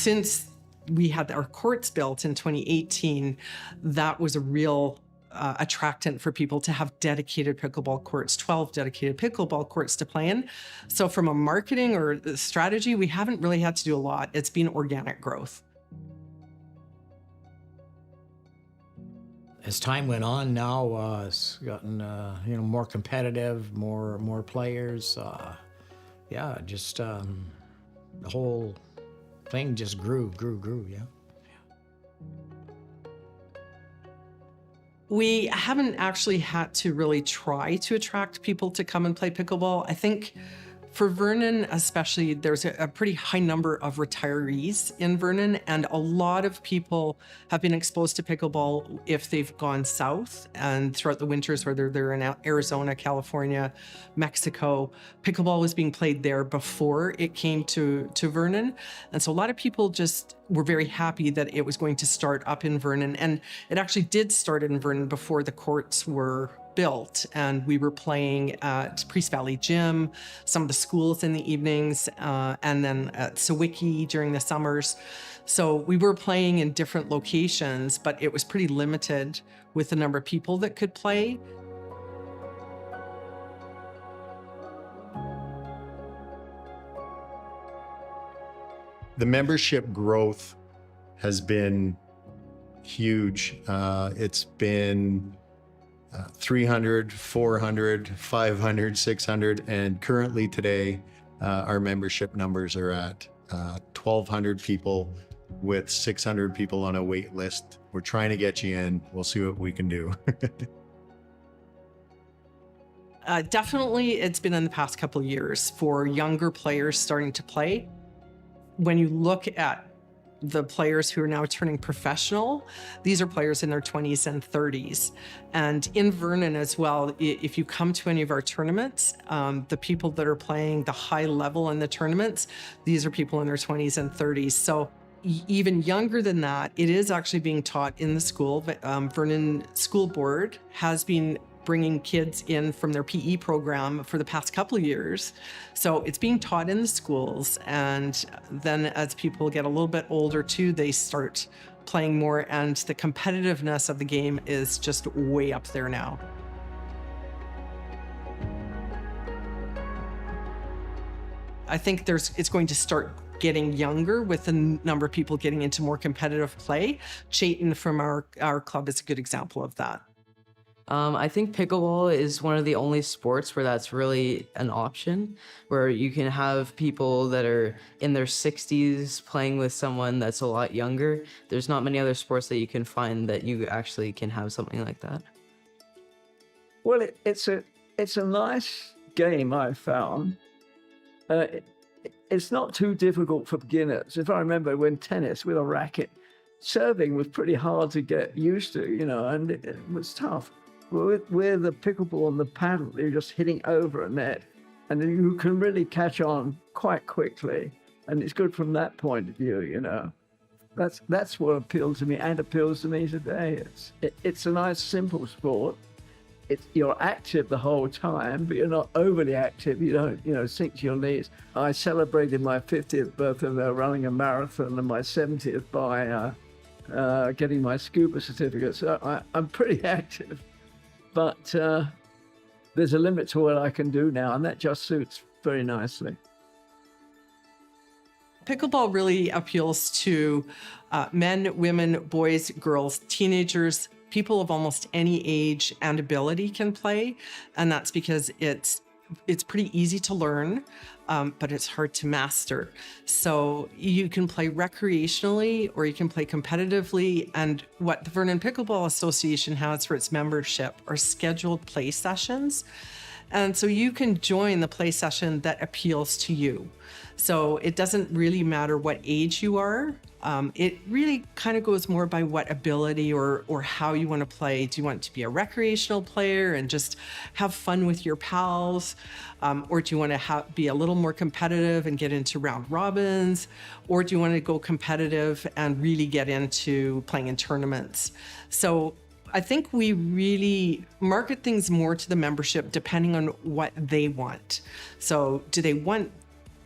since we had our courts built in 2018, that was a real attractant for people to have dedicated pickleball courts, 12 dedicated pickleball courts to play in. So from a marketing or strategy, we haven't really had to do a lot. It's been organic growth. As time went on, now it's gotten more competitive, more players. Just the whole thing just grew. Yeah. We haven't actually had to really try to attract people to come and play pickleball. I think for Vernon especially, there's a pretty high number of retirees in Vernon, and a lot of people have been exposed to pickleball if they've gone south and throughout the winters, whether they're in Arizona, California, Mexico. Pickleball was being played there before it came to Vernon. And so a lot of people just were very happy that it was going to start up in Vernon. And it actually did start in Vernon before the courts were built, and we were playing at Priest Valley Gym, some of the schools in the evenings, and then at Sawicki during the summers. So we were playing in different locations, but it was pretty limited with the number of people that could play. The membership growth has been huge. It's been 300, 400, 500, 600, and currently today, our membership numbers are at 1,200 people with 600 people on a wait list. We're trying to get you in. We'll see what we can do. Definitely, it's been in the past couple of years for younger players starting to play. When you look at the players who are now turning professional, these are players in their 20s and 30s. And in Vernon as well, if you come to any of our tournaments, the people that are playing the high level in the tournaments, these are people in their 20s and 30s. So even younger than that, it is actually being taught in the school. Vernon School Board has been bringing kids in from their PE program for the past couple of years. So it's being taught in the schools. And then as people get a little bit older too, they start playing more, and the competitiveness of the game is just way up there now. I think it's going to start getting younger with the number of people getting into more competitive play. Chayton from our club is a good example of that. I think pickleball is one of the only sports where that's really an option, where you can have people that are in their 60s playing with someone that's a lot younger. There's not many other sports that you can find that you actually can have something like that. Well, it's a nice game, I've found. It's not too difficult for beginners. If I remember when tennis with a racket, serving was pretty hard to get used to, and it was tough. With the pickleball and the paddle, you're just hitting over a net, and you can really catch on quite quickly. And it's good from that point of view, That's what appeals to me and appeals to me today. It's a nice, simple sport. You're active the whole time, but you're not overly active. You don't, sink to your knees. I celebrated my 50th birthday running a marathon, and my 70th by getting my scuba certificate. So I'm pretty active. But there's a limit to what I can do now, and that just suits very nicely. Pickleball really appeals to men, women, boys, girls, teenagers, people of almost any age and ability can play. And that's because it's pretty easy to learn, but it's hard to master. So you can play recreationally or you can play competitively. And what the Vernon Pickleball Association has for its membership are scheduled play sessions. And so you can join the play session that appeals to you. So it doesn't really matter what age you are. It really kind of goes more by what ability or how you want to play. Do you want to be a recreational player and just have fun with your pals? Or do you want to be a little more competitive and get into round robins? Or do you want to go competitive and really get into playing in tournaments? So I think we really market things more to the membership depending on what they want. So do they want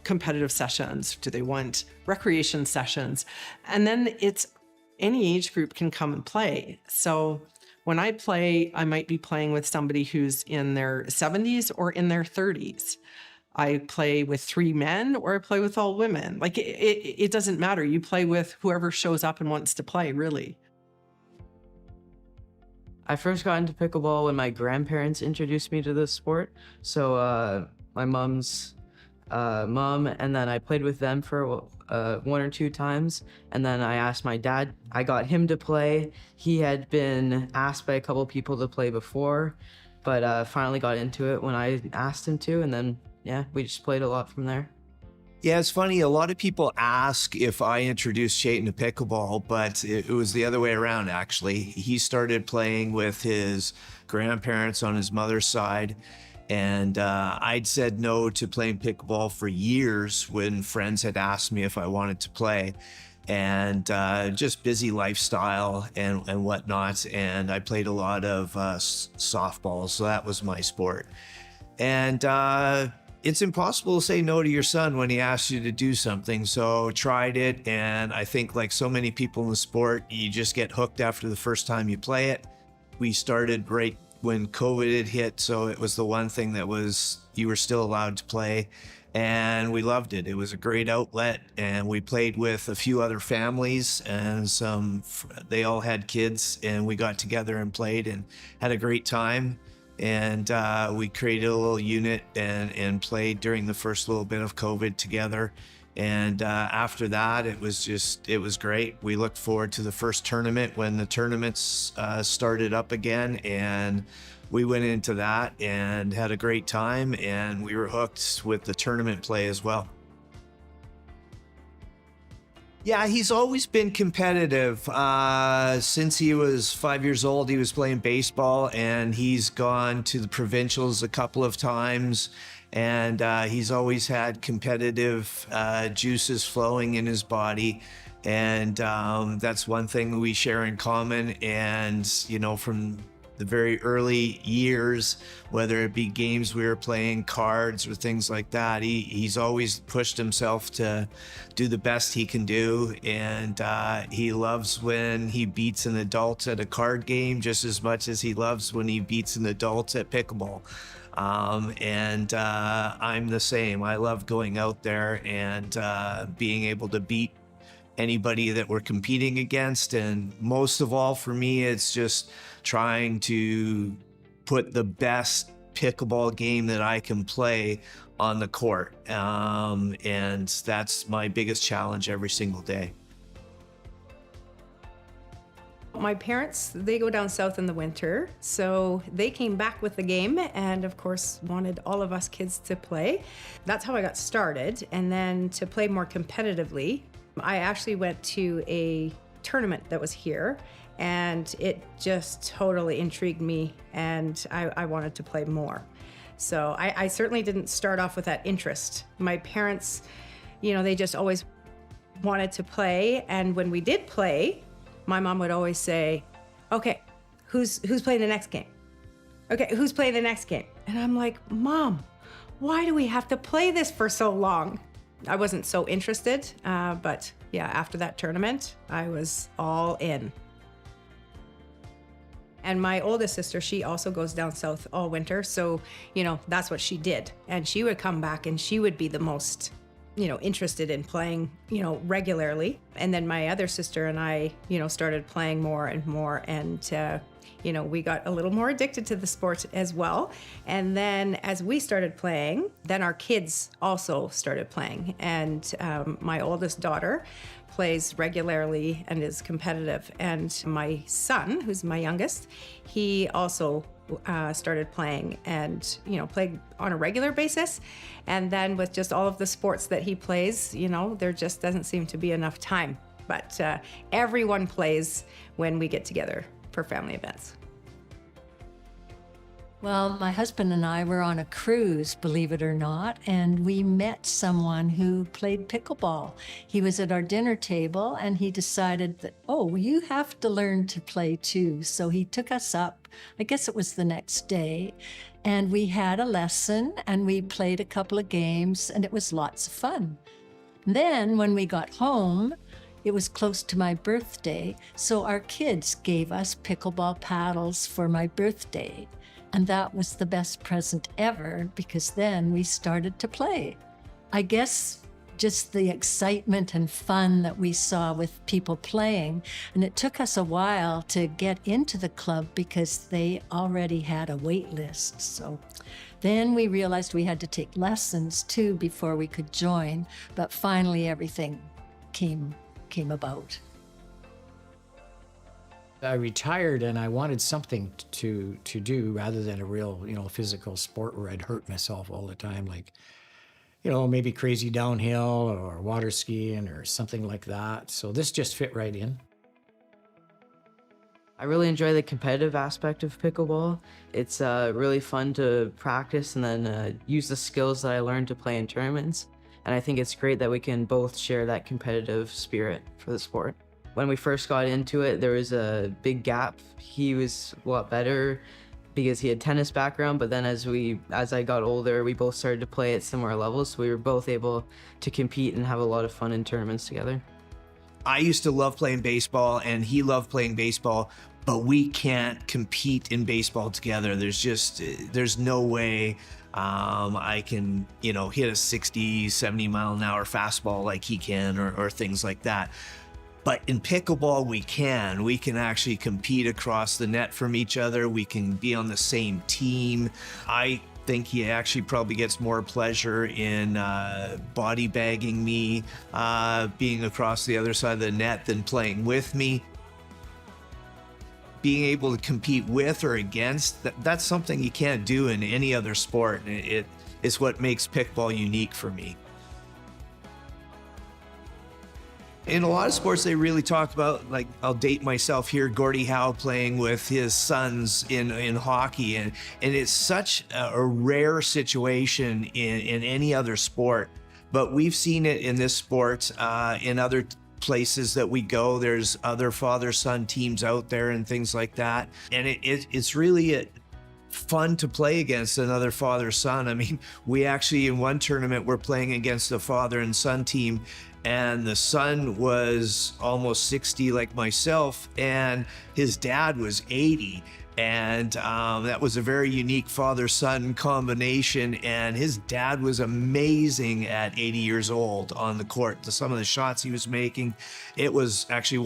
competitive sessions? Do they want recreation sessions? And then it's any age group can come and play. So when I play, I might be playing with somebody who's in their 70s or in their 30s. I play with 3 men or I play with all women. Like it doesn't matter. You play with whoever shows up and wants to play, really. I first got into pickleball when my grandparents introduced me to this sport. So my mom's mom, and then I played with them for 1 or 2 times. And then I asked my dad, I got him to play. He had been asked by a couple people to play before, but finally got into it when I asked him to. And then, yeah, we just played a lot from there. Yeah, it's funny. A lot of people ask if I introduced Chayton to pickleball, but it was the other way around, actually. He started playing with his grandparents on his mother's side, and I'd said no to playing pickleball for years when friends had asked me if I wanted to play, and just busy lifestyle and whatnot. And I played a lot of softball, so that was my sport. And it's impossible to say no to your son when he asks you to do something. So tried it, and I think like so many people in the sport, you just get hooked after the first time you play it. We started right when COVID had hit, so it was the one thing that was, you were still allowed to play, and we loved it. It was a great outlet, and we played with a few other families, and they all had kids, and we got together and played and had a great time. And we created a little unit and played during the first little bit of COVID together. And after that, it was great. We looked forward to the first tournament when the tournaments started up again, and we went into that and had a great time, and we were hooked with the tournament play as well. Yeah, he's always been competitive. Since he was 5 years old, he was playing baseball, and he's gone to the provincials a couple of times. And he's always had competitive juices flowing in his body. And that's one thing we share in common. And, you know, from the very early years, whether it be games we were playing, cards or things like that, he's always pushed himself to do the best he can do. And he loves when he beats an adult at a card game just as much as he loves when he beats an adult at pickleball. I'm the same. I love going out there and being able to beat anybody that we're competing against. And most of all, for me, it's just trying to put the best pickleball game that I can play on the court. And that's my biggest challenge every single day. My parents, they go down south in the winter, so they came back with the game and of course wanted all of us kids to play. That's how I got started. And then to play more competitively, I actually went to a tournament that was here, and it just totally intrigued me, and I wanted to play more. So I certainly didn't start off with that interest. My parents, you know, they just always wanted to play, and when we did play, my mom would always say, okay, who's playing the next game? Okay, who's playing the next game? And I'm like, Mom, why do we have to play this for so long? I wasn't so interested, but yeah, after that tournament, I was all in. And my oldest sister, she also goes down south all winter. So, you know, that's what she did. And she would come back and she would be the most, you know, interested in playing, you know, regularly. And then my other sister and I, you know, started playing more and more. And, you know, we got a little more addicted to the sport as well. And then as we started playing, then our kids also started playing. And my oldest daughter plays regularly and is competitive. And my son, who's my youngest, he also started playing and, you know, played on a regular basis. And then with just all of the sports that he plays, you know, there just doesn't seem to be enough time. But everyone plays when we get together for family events. Well, my husband and I were on a cruise, believe it or not, and we met someone who played pickleball. He was at our dinner table and he decided that, oh, you have to learn to play too. So he took us up, I guess it was the next day, and we had a lesson and we played a couple of games and it was lots of fun. Then when we got home, it was close to my birthday, so our kids gave us pickleball paddles for my birthday. And that was the best present ever because then we started to play. I guess just the excitement and fun that we saw with people playing. And it took us a while to get into the club because they already had a wait list. So then we realized we had to take lessons too before we could join. But finally everything came about. I retired and I wanted something to do rather than a real, physical sport where I'd hurt myself all the time, like, maybe crazy downhill or water skiing or something like that. So this just fit right in. I really enjoy the competitive aspect of pickleball. It's really fun to practice and then use the skills that I learned to play in tournaments. And I think it's great that we can both share that competitive spirit for the sport. When we first got into it, there was a big gap. He was a lot better because he had tennis background, but then as I got older, we both started to play at similar levels, so we were both able to compete and have a lot of fun in tournaments together. I used to love playing baseball and he loved playing baseball, but we can't compete in baseball together. There's no way I can, hit a 60, 70 mile an hour fastball like he can or things like that. But in pickleball, we can actually compete across the net from each other. We can be on the same team. I think he actually probably gets more pleasure in body bagging me, being across the other side of the net than playing with me. Being able to compete with or against, that's something you can't do in any other sport. And it's what makes pickleball unique for me. In a lot of sports, they really talk about, like, I'll date myself here, Gordie Howe playing with his sons in hockey. And it's such a rare situation in any other sport. But we've seen it in this sport, in other places that we go. There's other father-son teams out there and things like that. And it's really fun to play against another father-son. I mean, we actually, in one tournament, we're playing against a father and son team, and the son was almost 60 like myself, and his dad was 80. And that was a very unique father-son combination, and his dad was amazing at 80 years old on the court. Some of the shots he was making, it was actually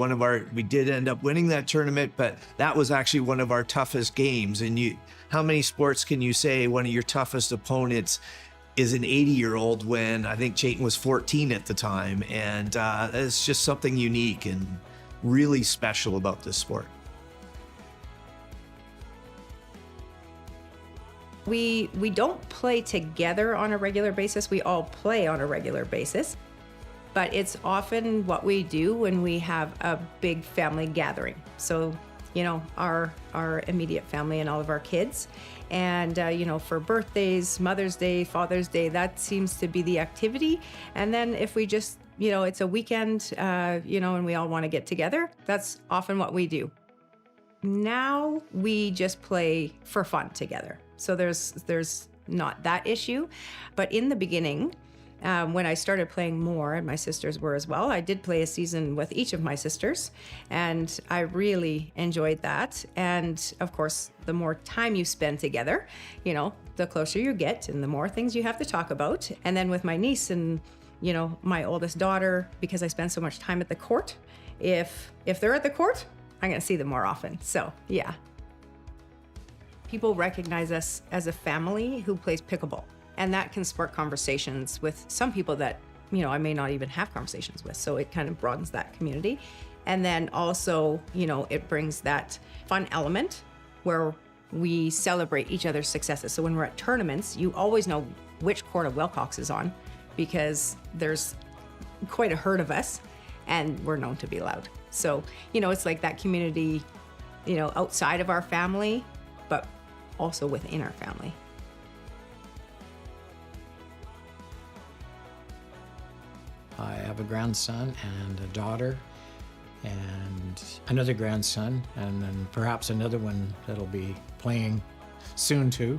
we did end up winning that tournament, but that was actually one of our toughest games. And how many sports can you say one of your toughest opponents is an 80-year-old when I think Chayton was 14 at the time? And it's just something unique and really special about this sport. We don't play together on a regular basis. We all play on a regular basis, but it's often what we do when we have a big family gathering. So, our immediate family and all of our kids. And, for birthdays, Mother's Day, Father's Day, that seems to be the activity. And then if we just, it's a weekend, and we all want to get together, that's often what we do. Now we just play for fun together. So there's not that issue. But in the beginning, when I started playing more, and my sisters were as well, I did play a season with each of my sisters, and I really enjoyed that. And of course, the more time you spend together, the closer you get and the more things you have to talk about. And then with my niece and, my oldest daughter, because I spend so much time at the court, if they're at the court, I'm going to see them more often. So, yeah. People recognize us as a family who plays pickleball. And that can spark conversations with some people that, I may not even have conversations with. So it kind of broadens that community. And then also, it brings that fun element where we celebrate each other's successes. So when we're at tournaments, you always know which court of Wilcox is on because there's quite a herd of us and we're known to be loud. So, it's like that community, outside of our family, but also within our family. I have a grandson and a daughter and another grandson, and then perhaps another one that'll be playing soon too.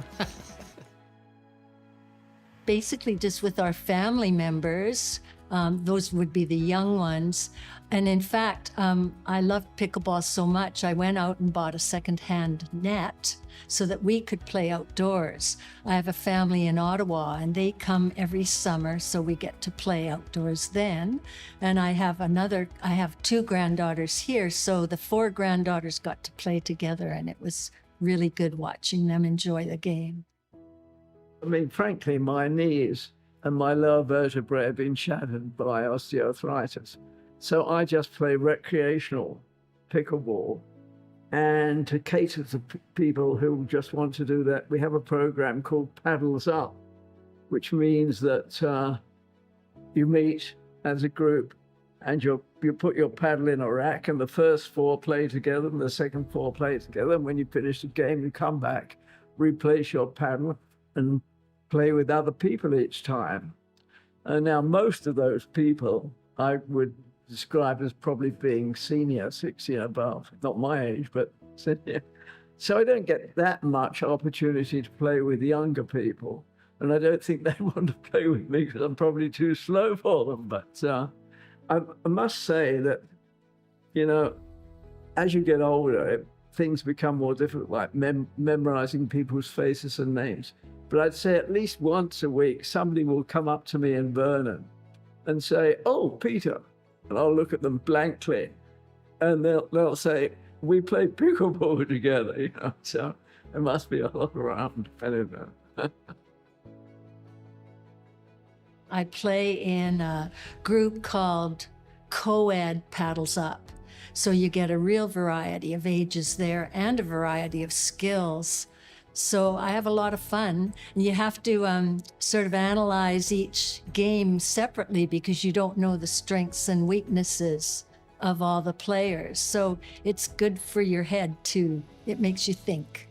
Basically just with our family members. Those would be the young ones. And in fact, I loved pickleball so much, I went out and bought a secondhand net so that we could play outdoors. I have a family in Ottawa and they come every summer, so we get to play outdoors then. And I have two granddaughters here, so the four granddaughters got to play together, and it was really good watching them enjoy the game. I mean, frankly, my knees and my lower vertebrae have been shattered by osteoarthritis. So I just play recreational pickleball. And to cater to people who just want to do that, we have a program called Paddles Up, which means that you meet as a group and you put your paddle in a rack, and the first four play together and the second four play together. And when you finish the game, you come back, replace your paddle, and play with other people each time. And now most of those people I would describe as probably being senior, 60 and above, not my age, but senior. So I don't get that much opportunity to play with younger people. And I don't think they want to play with me because I'm probably too slow for them. But I must say that, you know, as you get older, things become more difficult, like memorizing people's faces and names. But I'd say at least once a week, somebody will come up to me in Vernon and say, "Oh, Peter." And I'll look at them blankly. And they'll say, "We play pickleball together," you know. So there must be a lot around. I don't know. I play in a group called Co-ed Paddles Up. So you get a real variety of ages there and a variety of skills. So I have a lot of fun. And you have to sort of analyze each game separately because you don't know the strengths and weaknesses of all the players. So it's good for your head too. It makes you think.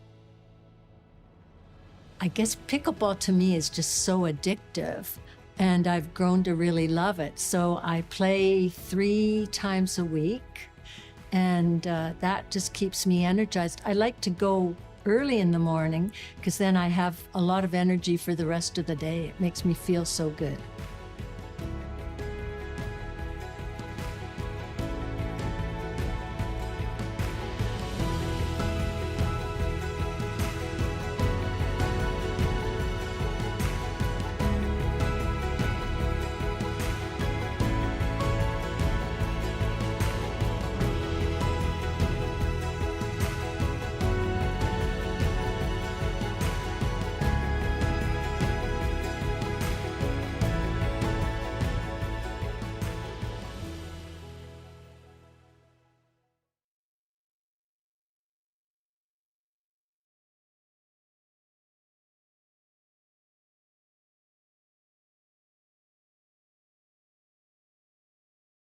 I guess pickleball to me is just so addictive, and I've grown to really love it. So I play 3 times a week, and that just keeps me energized. I like to go early in the morning because then I have a lot of energy for the rest of the day. It makes me feel so good.